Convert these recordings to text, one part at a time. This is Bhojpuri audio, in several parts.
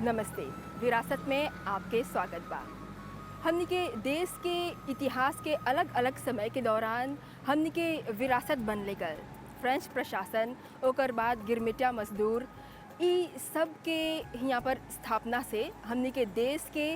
नमस्ते। विरासत में आपके स्वागत बा। हमनी के देश के इतिहास के अलग अलग समय के दौरान हमनी के विरासत बनले गल। फ्रेंच प्रशासन, ओकर बाद गिरमिटिया मजदूर, ई सब के यहाँ पर स्थापना से हमनी के देश के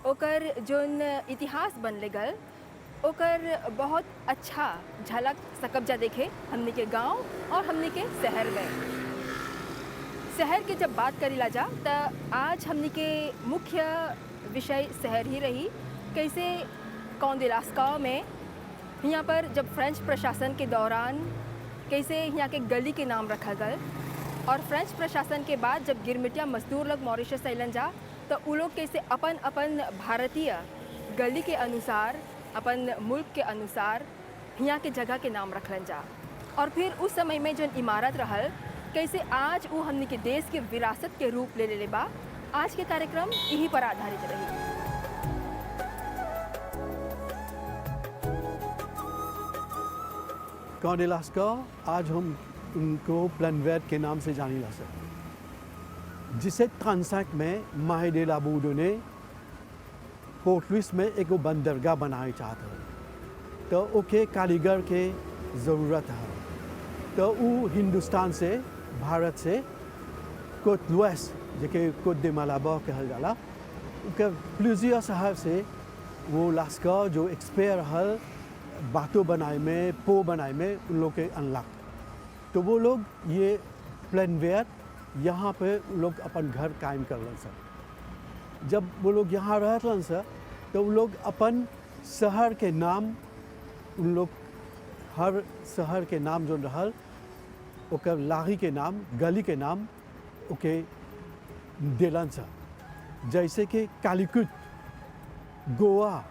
ओकर जोन इतिहास बनले गल ओकर बहुत अच्छा झलक सकब जा देखे हमनी के गांव और हमनी के शहर में। शहर के जब बात करीला जा त आज हमनी के मुख्य विषय शहर ही रही। कैसे कौंडिलास्काव में यहाँ पर जब फ्रेंच प्रशासन के दौरान कैसे यहाँ के गली के नाम रखा गल और फ्रेंच प्रशासन के बाद जब गिरमिटिया मजदूर लोग मॉरिशस अइलन जा तो उ लोग कैसे अपन अपन भारतीय गली के अनुसार अपन मुल्क के अनुसार यहाँ के जगह के नाम रखलन जा। और फिर उस समय में जो इमारत रहल कैसे आज वो हमनी के देश के विरासत के रूप ले ले बा। आज के कार्यक्रम यही पर आधारित रही। कौंडिलास्काव आज हम उनको प्लेनवेट के नाम से जानी ला सकते, जिसे 35 में माहे दे ला बूडो ने पोर्ट लुइस में एक बंदरगाह बनाए चाहते हैं। तो ओके कारीगर के ज़रूरत है, तो वो हिंदुस्तान से भारत से कोट लुएस जेके कोट दे मालाबार कहल जाला उनके प्लुजिया शहर से वो लास्काव जो एक्सपेयर हल बातों बनाए में पो बनाए में उन लोग के अनलॉक। तो वो लोग ये प्लेनवेट यहाँ पे लोग अपन घर कायम कर लन सर। जब वो लोग यहाँ रहलन सर तो वो लोग अपन शहर के नाम उन लोग हर शहर के नाम जो रहल ओकर लाही के नाम गली के नाम ओके देलन सा। जैसे कि कालीकट, गोवा,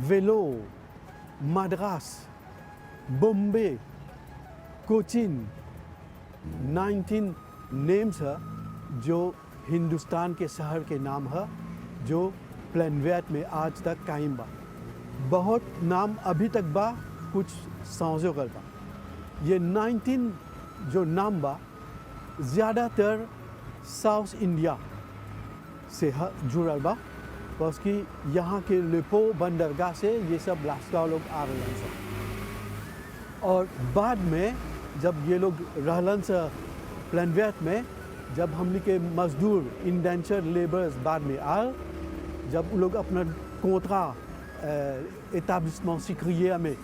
वेलो, मद्रास, बॉम्बे, कोचिन, 19 नेम्स है जो हिंदुस्तान के शहर के नाम है जो प्लेनवेट में आज तक कायम बा। बहुत नाम अभी तक बा, कुछ सांझो कर बा। ये 19 जो नाम बा ज़्यादातर साउथ इंडिया से जुड़ल बा, बस कि यहाँ के लेपो बंदरगाह से ये सब लास्काव लोग आ रहे हैं। और बाद में जब ये लोग रहलन से प्लेनवेट में, जब हमने के मजदूर इंडेंचर लेबर्स बाद में आल, जब वो लोग अपना कोंत्रा एटाब्लिशमेंट सिक्रिया में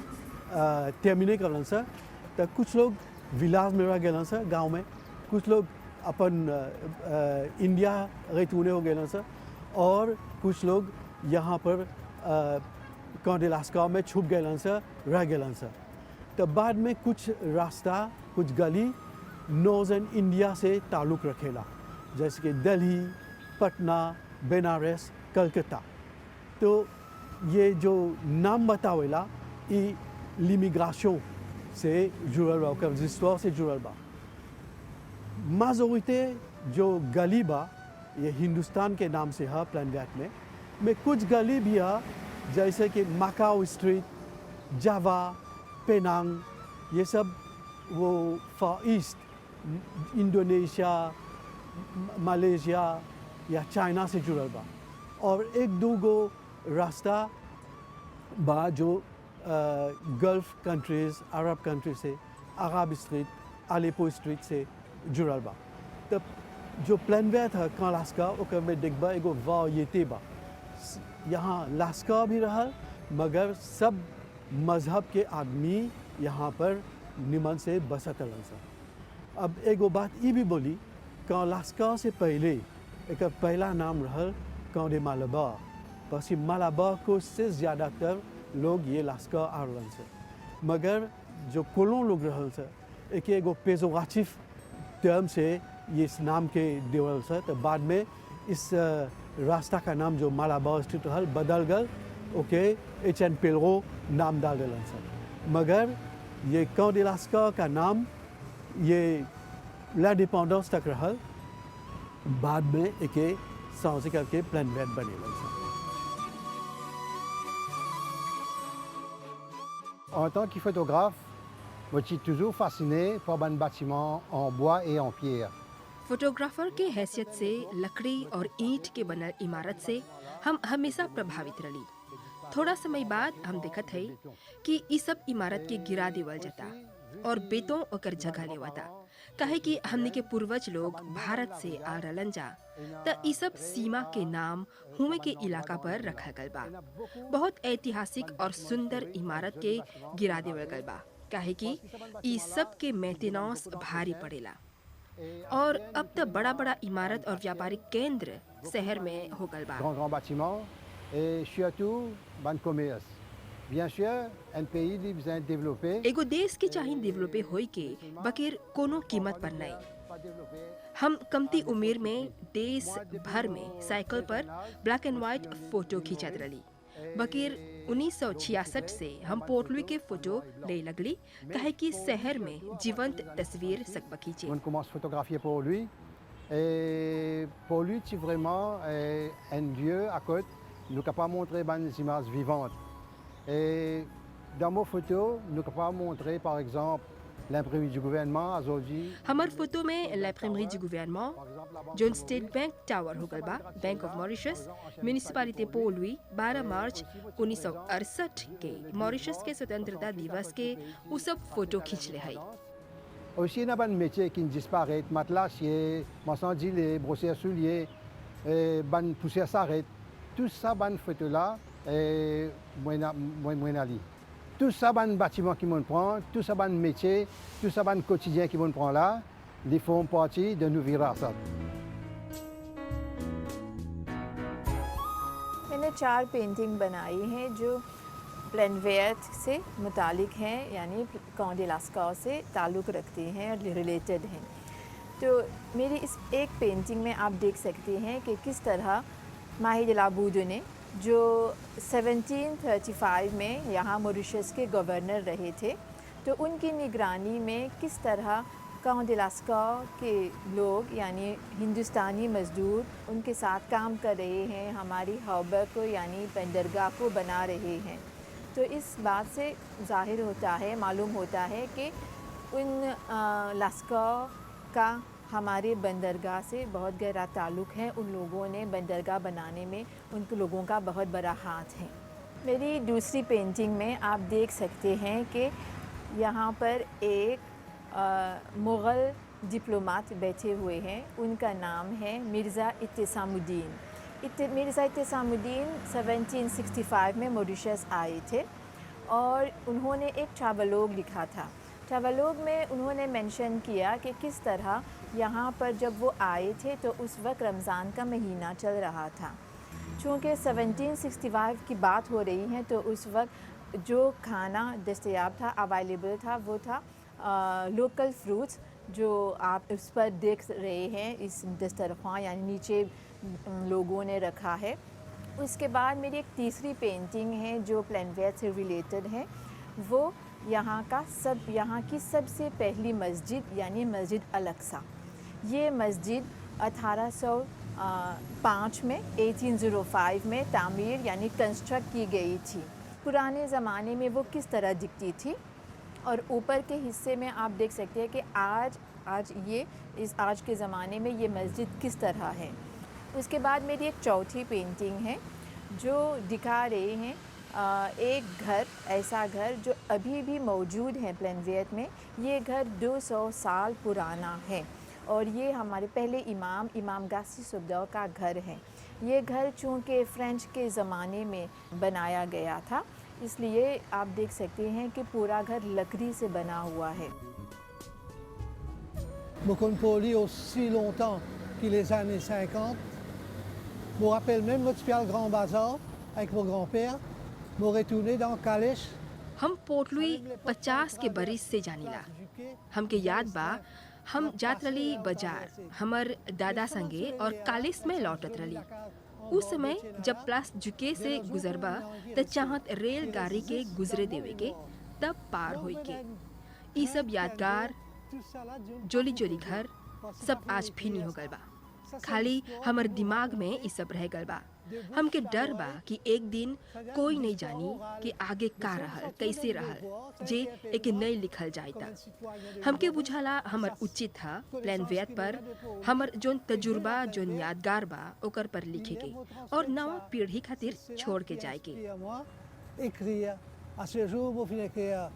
टर्मिने करलन से, तो कुछ लोग विलाज में रह गए सर गांव में, कुछ लोग अपन इंडिया रेतूने हो गए सर, और कुछ लोग यहाँ पर कौंडिलास्काव में छुप गए सर, रह गए सर। तो बाद में कुछ रास्ता कुछ गली नॉर्दर्न इंडिया से ताल्लुक़ रखेला, जैसे कि दिल्ली, पटना, बनारस, कलकत्ता। तो ये जो नाम बतावेला ये लिमिग्राशन से जुड़ल बा, ओकर रजिस्टर से जुड़ल बा। माजोरिटे जो गली बा ये हिंदुस्तान के नाम से है प्लेनवेट में कुछ गली भी है जैसे कि माकाओ स्ट्रीट, जावा, पेनांग, ये सब वो फार ईस्ट इंडोनेशिया, मलेशिया या चाइना से जुड़ल बा। और एक दो गो रास्ता बा जो गल्फ कंट्रीज़, अरब कंट्री से, अरब स्ट्रीट, अलेपो स्ट्रीट से जुड़ल बा। तब जो प्लेनवेट है कौंडिलास्काव ओकर में देखबा एगो वायते बा। यहाँ लास्काव भी रहल मगर सब मजहब के आदमी यहाँ पर निमन से बसत रहलन सा। अब एगो बात ये भी बोली, कौंडिलास्काव से पहले एक पहला नाम रहल कौंडे मालाबार, बस मालाबार को से ज़्यादातर लोग ये लास्काव आ रहलन से। मगर जो कोलों लोग रहल से एक एगो पेजोराटिव टर्म से ये इस नाम के देवल से, तो बाद में इस रास्ता का नाम जो मालाबार स्ट्रीट रहल बदल गल, ओके एचएन पेलरो नाम डाल दिलन से। मगर ये कौंडिलास्काव का नाम ये l'indépendance तक रहल, बाद में एक सांसे करके प्लेनवेट बने। En tant que photographe, moi je suis toujours fasciné par les bâtiments en bois et en pierre. Photographer के हैसियत से लकड़ी और ईंट के बनल इमारत से हम हमेशा प्रभावित रही। थोड़ा समय बाद हम देखत है कि ई सब इमारत के गिरा देवल जाता और बेतों ओकर जगह लेवाता, काहे कि हमने के पूर्वज लोग भारत से आ रहलन जा त ई सब सीमा के नाम हुए के इलाका पर रखा गल बा। बहुत ऐतिहासिक और सुंदर इमारत के गिरा देवल गल बा, काहे कि ई सब के मेंटेनेंस भारी पड़ेला। और अब तो बड़ा बड़ा इमारत और व्यापारिक केंद्र शहर में हो गल बा। Grands bâtiments et surtout ban commerce. Bien sûr, un pays qui besoin de développer. एगो देश के चाहे डेवलपे होई के बगैर कोनो कीमत पर नहीं। Pas développer. हम कमती उम्र में देश भर में साइकिल पर ब्लैक एंड व्हाइट फोटो खींचत रही। बगैर 1966 से हम पोर्टलुई के फोटो ले लगली, काहे कि शहर में जीवंत तस्वीर सकबा खींचे। On commence à photographier pour lui. Et pour lui, c'est vraiment un lieu à côté. Nous ne pouvons pas montrer des images vivantes. Et dans nos photos, nous ne pouvons pas montrer, par exemple, l'imprimerie du gouvernement aujourd'hui. हमार फोटो में l'imprimerie du gouvernement, जोन स्टेट बैंक टावर हो गल बा, बैंक ऑफ मॉरिशस, म्यूनिसिपैलिटी पोलुई 12 मार्च 1968 के मॉरिशस के स्वतंत्रता दिवस के उ सब फोटो खींच ले है। Aussi, il y a des métiers qui disparaissent, matelassier, maçonnier, brossier soulier, ban poussière s'arrête. Tout ça, ban photo là, moi ali. Tout ça, ban bâtiment qui m'en prend, tout ça, ban métier, tout ça, ban quotidien qui m'en prend là, ils font partie de nos virasat. मैंने 4 पेंटिंग बनाई हैं जो प्लेनवेयर से मुतालिक हैं, यानी कॉन्डिलास्का से ताल्लुक़ रखती हैं और रिलेटेड हैं। तो मेरी इस एक पेंटिंग में आप देख सकते हैं कि किस तरह माही दिलाबूदो ने, जो 1735 में यहाँ मॉरिशस के गवर्नर रहे थे, तो उनकी निगरानी में किस तरह कॉन्डिलास्का के लोग यानी हिंदुस्तानी मज़दूर उनके साथ काम कर रहे हैं, हमारी हार्बर को यानी बंदरगाह को बना रहे हैं। तो इस बात से ज़ाहिर होता है, मालूम होता है कि उन लास्का का हमारे बंदरगाह से बहुत गहरा ताल्लुक़ है। उन लोगों ने बंदरगाह बनाने में उन लोगों का बहुत बड़ा हाथ है। मेरी दूसरी पेंटिंग में आप देख सकते हैं कि यहाँ पर एक मुग़ल डिप्लोमेट बैठे हुए हैं। उनका नाम है मिर्ज़ा इत्तेसामुद्दीन। मिर्ज़ा इत्तेसामुद्दीन 1765 में मॉरिशस आए थे और उन्होंने एक ट्रैवलॉग लिखा था। ट्रैवलॉग में उन्होंने मेंशन किया कि किस तरह यहाँ पर जब वो आए थे तो उस वक्त रमज़ान का महीना चल रहा था। चूँकि 1765 की बात हो रही है तो उस वक्त जो खाना दस्तयाब था, अवेलेबल था, वो था लोकल फ्रूट्स जो आप उस पर देख रहे हैं, इस दस्तरख्वां यानी नीचे लोगों ने रखा है। उसके बाद मेरी एक तीसरी पेंटिंग है जो प्लेनवेयर से रिलेटेड है। वो यहाँ की सबसे पहली मस्जिद यानी मस्जिद अल-अक्सा। ये मस्जिद 1805 में 1805 में तामीर यानी कंस्ट्रक्ट की गई थी। पुराने ज़माने में वो किस तरह दिखती थी और ऊपर के हिस्से में आप देख सकते हैं कि आज के ज़माने में ये मस्जिद किस तरह है। उसके बाद मेरी एक चौथी पेंटिंग है जो दिखा रहे हैं एक घर, ऐसा घर जो अभी भी मौजूद है प्लेनवेयर में। ये घर 200 साल पुराना है और ये हमारे पहले इमाम गासी सुबदौ का घर है। ये घर चूँकि फ़्रेंच के ज़माने में बनाया गया था, इसलिए आप देख सकते हैं कि पूरा घर लकड़ी से बना हुआ है। Mokonpoli aussi longtemps que les années 50. Je me rappelle même, moi, tu le Grand Bazar avec mon grand-père. Je retourné dans Calèche. हम पोर्टलुई 50 के बरिस से जानीला। हमके याद बा हम जात रली बाजार हमर दादा संगे और कालिस में लौटत रली। उस समय जब प्लास जुके से गुजरबा त चाहत रेलगाड़ी के गुजरे देवे के तब पार होई के। ई सब यादगार जोली जोली घर सब आज भी नहीं हो गल बा, खाली हमर दिमाग में ई सब रह गल बा। हमके डर बा कि एक दिन कोई नहीं जानी कि आगे का रहल कैसे रहल जे एक नहीं लिखल जाता। हमके बुझाला हमर उचित था प्लान वेद पर हमर जोन तजुर्बा जोन यादगार बा ओकर पर लिखे के और नवा पीढ़ी खातिर छोड़ के जाए के। Écrire. À ce jour, vous finissez écrire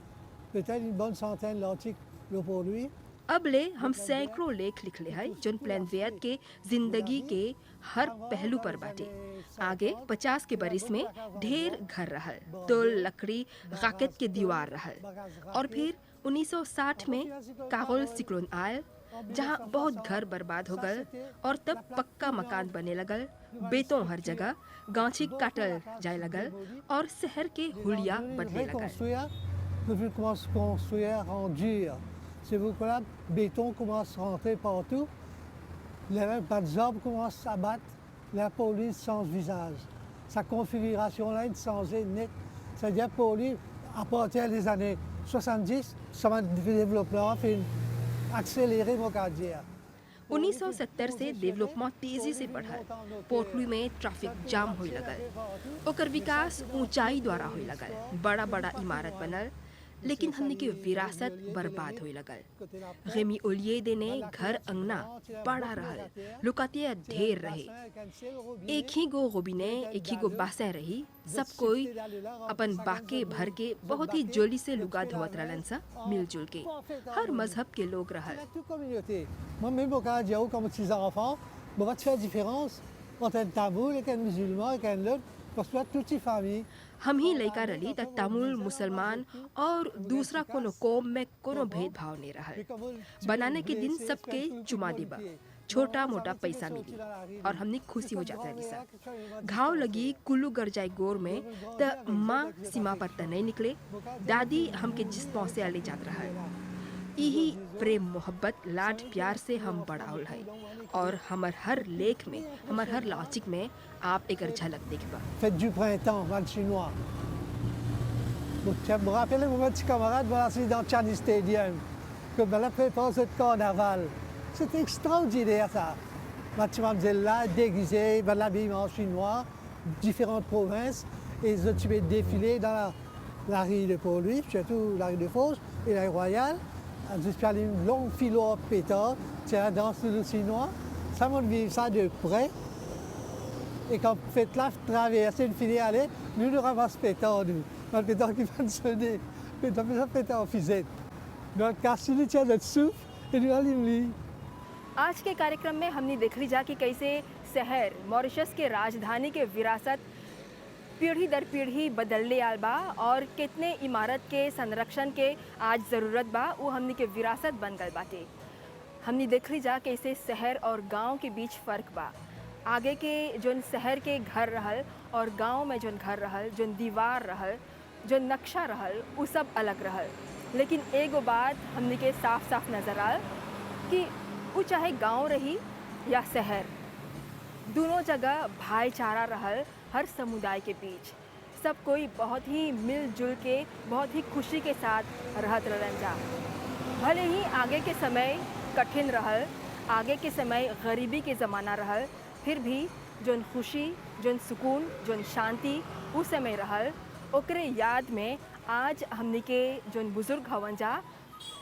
peut-être une bonne centaine d'articles pour lui. अब ले हम सैकड़ों लेख लिखले हैं जोन प्लान वेद के जिंदगी के हर पहलू पर बाटे। आगे 50 के बरिस में ढेर घर रहल, तोल लकड़ी गाकेत के दीवार रहल और फिर 1960 में कागुल सिक्लोन आयल जहाँ बहुत घर बर्बाद हो गए और तब पक्का मकान बने लगल, बेतों हर जगह गांची काटल जाए लगल और शहर के हुलिया बदले लगल। Vous commencez à construire en dur. C'est pourquoi là, le béton commence à rentrer partout. Les arbres commencent à battre. La police change visage. Sa configuration là est changée net. C'est-à-dire pour lui, à partir des années 70, son développement fait accélérer mon cardiaque. 1970 से डेवलपमेंट तेजी से बढ़ल, पोर्टलुई में ट्रैफिक जाम होए लगल, ओकर विकास ऊंचाई द्वारा होए लगल, बड़ा बड़ा इमारत बनल, लेकिन हमने के विरासत बर्बाद होए लगल। रेमी ओलियेदे ने घर अंगना बड़ा रहल, लुकातिया ढेर रहे, एक ही गो रोबिने एक ही गो बासें रही, सब कोई अपन बाके भर के बहुत ही जोली से लुगा धोवत रहलन सा मिलजुल के, हर मजहब के लोग रहल। Moi, même au Canada, comme 6 enfants, on va te faire différence entre un tamoul et un musulman et un autre, parce que toutes les familles. हम ही लड़का रली त तमिल मुसलमान और दूसरा कोनो कौम में कोनो भेदभाव नहीं रहल। बनाने के दिन सबके चुमा देबा, छोटा मोटा पैसा मिली और हमने खुशी हो जाता रही सा। घाव लगी कुल्लू गर जाए गोर में त माँ सीमा पर त नहीं निकले, दादी हमके जिस पहुँचे ले जात रहा। यही प्रेम मोहब्बत लाड प्यार से हम बढ़ावल है और हमार हर लेख में हमार हर लॉजिक में आप एक झलक देखबा। Fête du printemps, val chinois. Je me rappelle mon petit camarade voilà, dans le Chinese Stadium, que la prépare ce carnaval. C'était extraordinaire ça. Mademoiselle déguisée, l'habillement chinois, différentes provinces, et ils ont défilé dans la rue de Port-Louis, surtout la rue de Fos et la rue Royale. J'ai une longue file au pétard, c'est la danse du chinois. Ça m'a vu ça de près. Et quand vous faites là, traverser une file aller, nous nous ramassons pétard, nous. Le pétard qui va sonner, pétard en fisette. Donc, casse le tient de souffle et nous allons. आज के कार्यक्रम में हमने देख ली जा कि कैसे शहर मॉरिशस के राजधानी के विरासत पीढ़ी दर पीढ़ी बदलने आल बा और कितने इमारत के संरक्षण के आज ज़रूरत बा वो हमने के विरासत बन गल बाटे। हमने देख ली जा कैसे शहर और गांव के बीच फ़र्क बा। आगे के जोन शहर के घर रहल और गांव में जोन घर रहल, जोन दीवार रहल, जोन नक्शा रहल, वो सब अलग रहल। लेकिन एगो बात हमने के साफ साफ नज़र आल कि वो चाहे गांव रही या शहर, दोनों जगह भाईचारा रहल हर समुदाय के बीच। सब कोई बहुत ही मिलजुल के बहुत ही खुशी के साथ रहत रहलन जा। भले ही आगे के समय कठिन रहल, आगे के समय गरीबी के ज़माना रहल, फिर भी जोन खुशी, जोन सुकून, जोन शांति उस समय रहल, ओकरे याद में आज हमने के जोन बुजुर्ग हवन जा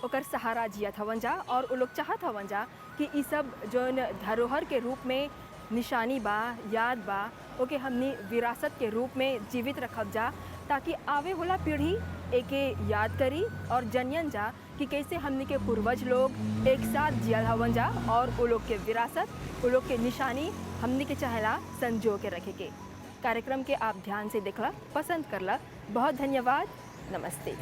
ओकर सहारा जियत हवन जा और वो लोग चाहत हवन जा कि ई सब जोन धरोहर के रूप में निशानी बा, याद बा, ओके हमने विरासत के रूप में जीवित रखब जा, ताकि आवे वाला पीढ़ी एके याद करी और जनियन जा कि कैसे हमने के पूर्वज लोग एक साथ जियल हवन जा और वो लोग के विरासत, वो लोग के निशानी हमने के चाहेला संजो के रखे के। कार्यक्रम के आप ध्यान से देखला, पसंद करला, बहुत धन्यवाद, नमस्ते।